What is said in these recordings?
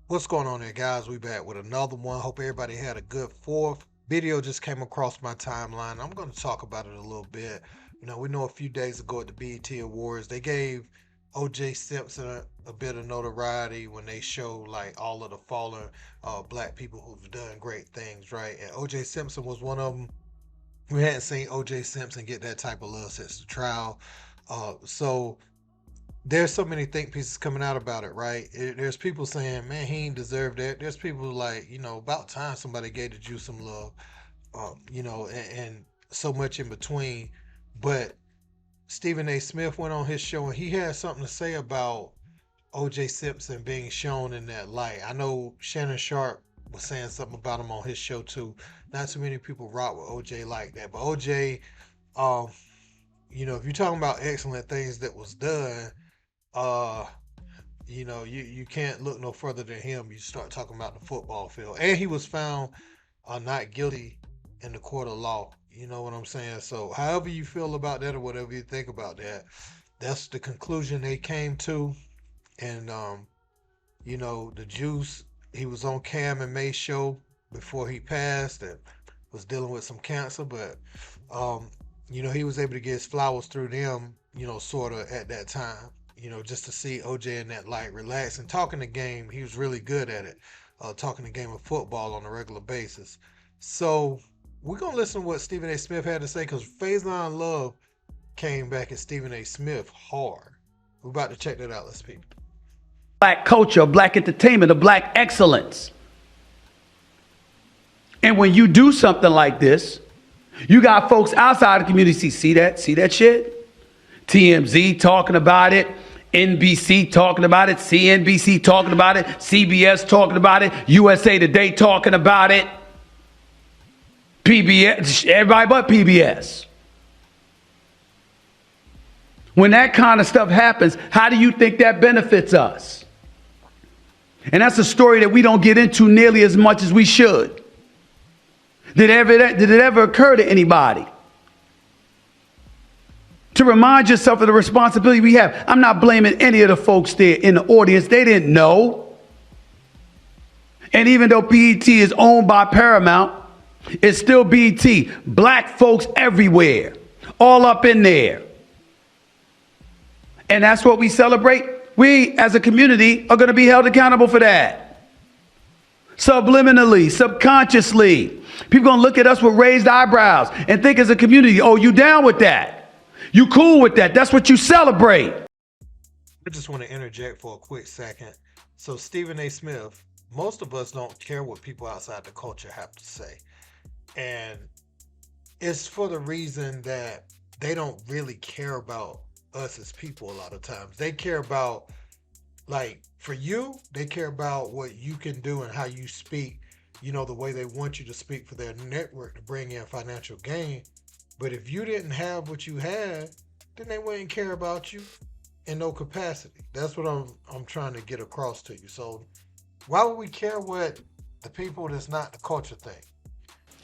What's going on there, guys? We back with another one. Hope everybody had a good fourth. Video just came across my timeline. I'm going to talk about it a little bit. We know a few days ago at the BET Awards, they gave OJ Simpson a bit of notoriety when they showed like all of the fallen black people who've done great things, right? And OJ Simpson was one of them. We hadn't seen OJ Simpson get that type of love since the trial. So there's so many think pieces coming out about it, right? There's people saying, man, he ain't deserved that. There's people like, about time somebody gave the Jew some love, and so much in between. But Stephen A. Smith went on his show and he had something to say about OJ Simpson being shown in that light. I know Shannon Sharp was saying something about him on his show too. Not too many people rock with OJ like that, but OJ, um, if you're talking about excellent things that was done, uh you can't look no further than him. You start talking about the football field, and he was found not guilty in the court of law. You know what I'm saying? So however you feel about that or whatever you think about that, that's the conclusion they came to. And the juice, he was on Cam and May's show before he passed and was dealing with some cancer, but um he was able to get his flowers through them, sort of at that time, just to see OJ in that light, relax and talking the game. He was really good at it, talking the game of football on a regular basis. So we're gonna listen to what Stephen A. Smith had to say because Faizon Love came back at Stephen A. Smith hard. We're about to check that out. Let's peep. Black culture, black entertainment, of black excellence. And when you do something like this, you got folks outside the community see that shit? TMZ talking about it, NBC talking about it, CNBC talking about it, CBS talking about it, USA Today talking about it, PBS, everybody but PBS. When that kind of stuff happens, how do you think that benefits us? And that's a story that we don't get into nearly as much as we should. Did it ever occur to anybody to remind yourself of the responsibility we have? I'm not blaming any of the folks there in the audience. They didn't know. And even though BET is owned by Paramount, it's still BET. Black folks everywhere, all up in there. And that's what we celebrate. We, as a community, are going to be held accountable for that. Subliminally, subconsciously. People going to look at us with raised eyebrows and think as a community, oh, you down with that? You cool with that? That's what you celebrate. I just want to interject for a quick second. So Stephen A. Smith, most of us don't care what people outside the culture have to say. And it's for the reason that they don't really care about us as people a lot of times. They care about, like, for you, they care about what you can do and how you speak, the way they want you to speak for their network to bring in financial gain. But if you didn't have what you had, then they wouldn't care about you in no capacity. That's what I'm trying to get across to you. So why would we care what the people that's not the culture think?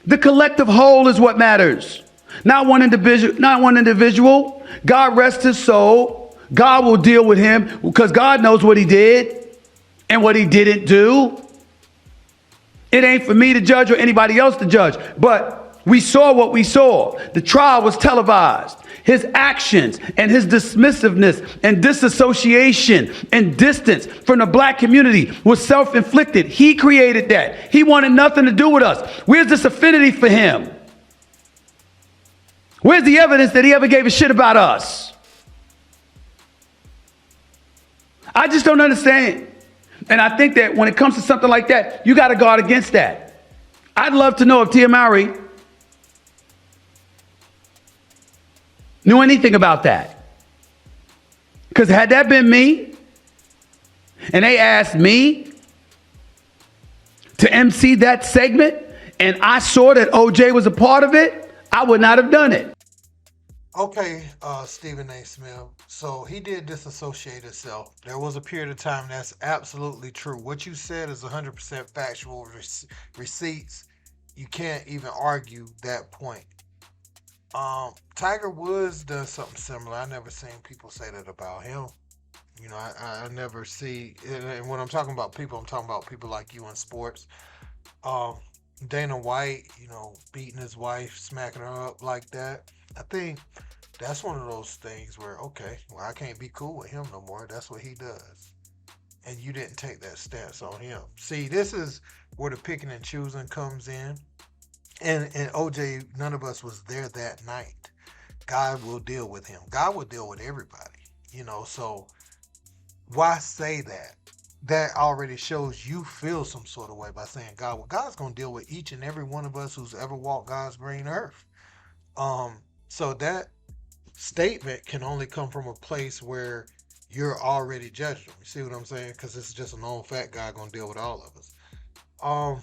The collective whole is what matters. Not one individual. God rest his soul. God will deal with him because God knows what he did and what he didn't do. It ain't for me to judge or anybody else to judge. But we saw what we saw. The trial was televised. His actions and his dismissiveness and disassociation and distance from the black community was self-inflicted. He created that. He wanted nothing to do with us. Where's this affinity for him? Where's the evidence that he ever gave a shit about us? I just don't understand. And I think that when it comes to something like that, you got to guard against that. I'd love to know if Tia Mowry knew anything about that. Because had that been me, and they asked me to MC that segment, and I saw that OJ was a part of it, I would not have done it. Okay, Stephen A. Smith. So he did disassociate himself. There was a period of time that's absolutely true. What you said is 100% factual receipts. You can't even argue that point. Tiger Woods does something similar. I never seen people say that about him. I never see, and when I'm talking about people, I'm talking about people like you in sports. Um, Dana White, beating his wife, smacking her up like that. I think that's one of those things where, okay, well, I can't be cool with him no more. That's what he does. And you didn't take that stance on him. See, this is where the picking and choosing comes in. And OJ, none of us was there that night. God will deal with him. God will deal with everybody. So why say that? That already shows you feel some sort of way by saying God. Well, God's gonna deal with each and every one of us who's ever walked God's green earth. So that statement can only come from a place where you're already judging them. You see what I'm saying? Because it's just a known fact God gonna deal with all of us. Um,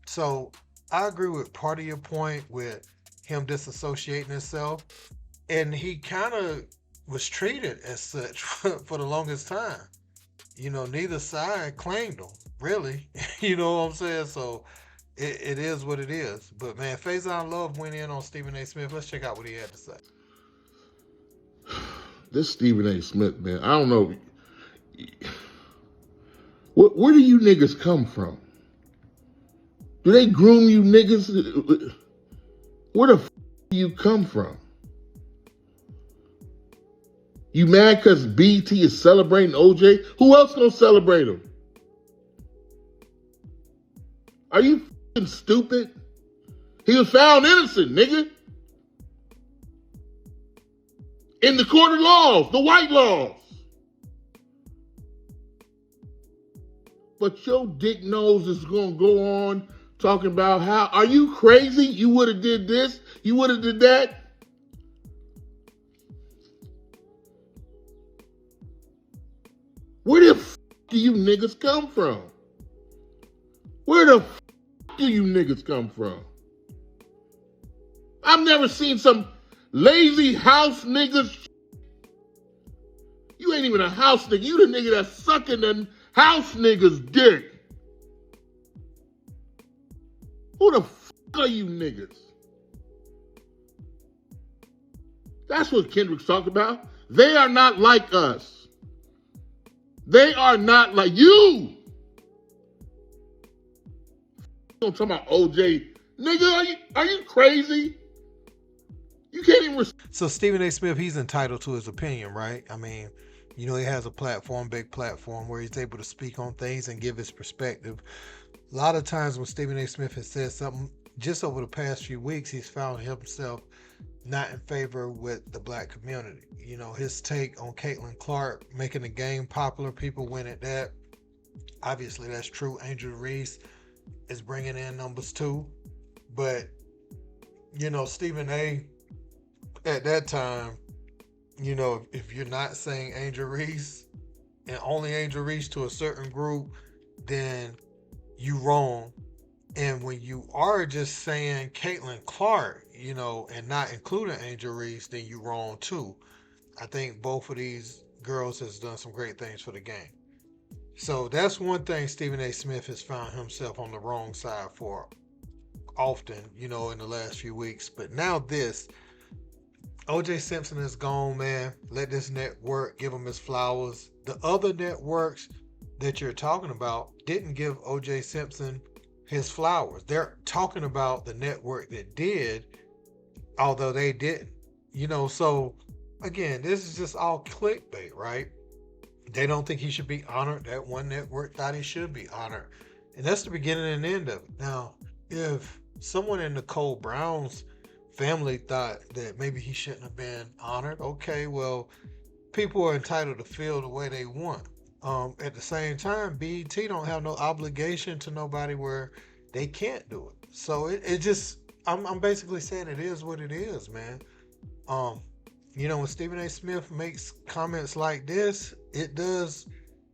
so I agree with part of your point with him disassociating himself, and he kind of was treated as such for the longest time. Neither side claimed him, really. You know what I'm saying? So it is what it is. But man, Faizon Love went in on Stephen A. Smith. Let's check out what he had to say. This Stephen A. Smith, man, I don't know. Where do you niggas come from? Do they groom you niggas? Where the f do you come from? You mad because BT is celebrating OJ? Who else gonna celebrate him? Are you f***ing stupid? He was found innocent, nigga. In the court of laws, the white laws. But your dick nose is gonna go on talking about how, are you crazy? You would have did this, you would have did that. Where the f do you niggas come from? Where the f do you niggas come from? I've never seen some lazy house niggas. You ain't even a house nigga. You the nigga that's sucking the house niggas' dick. Who the f are you niggas? That's what Kendrick's talking about. They are not like us. They are not like you. Don't talk about OJ. Nigga, are you crazy? You can't even... So Stephen A. Smith, he's entitled to his opinion, right? I mean, he has a platform, big platform, where he's able to speak on things and give his perspective. A lot of times when Stephen A. Smith has said something, just over the past few weeks, he's found himself not in favor with the black community. His take on Caitlin Clark making the game popular, people went at that. Obviously, that's true. Angel Reese is bringing in numbers too. But, Stephen A., at that time, if you're not saying Angel Reese and only Angel Reese to a certain group, then you wrong. And when you are just saying Caitlin Clark, and not including Angel Reese, then you wrong too. I think both of these girls has done some great things for the game. So that's one thing Stephen A. Smith has found himself on the wrong side for often, in the last few weeks. But now this, OJ Simpson is gone, man. Let this network give him his flowers. The other networks that you're talking about didn't give OJ Simpson his flowers. They're talking about the network that did, although they didn't. So again, this is just all clickbait, right? They don't think he should be honored. That one network thought he should be honored. And that's the beginning and end of it. Now, if someone in Nicole Brown's family thought that maybe he shouldn't have been honored, okay, well, people are entitled to feel the way they want. At the same time, BET don't have no obligation to nobody where they can't do it. So it just, I'm basically saying it is what it is, man. When Stephen A. Smith makes comments like this, it does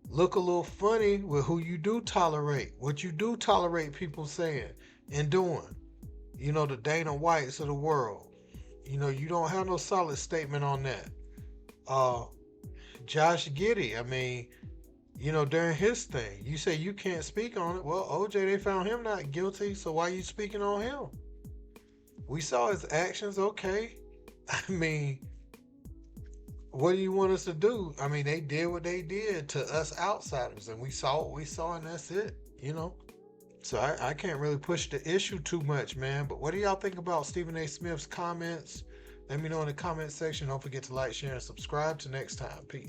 look a little funny with who you do tolerate, what you do tolerate people saying and doing. The Dana Whites of the world. You don't have no solid statement on that. Josh Giddey, I mean, during his thing, you say you can't speak on it. Well, OJ, they found him not guilty, so why are you speaking on him? We saw his actions, okay. I mean, what do you want us to do? I mean, they did what they did to us outsiders, and we saw what we saw, and that's it, you know? So I can't really push the issue too much, man. But what do y'all think about Stephen A. Smith's comments? Let me know in the comment section. Don't forget to like, share, and subscribe. Till next time. Peace.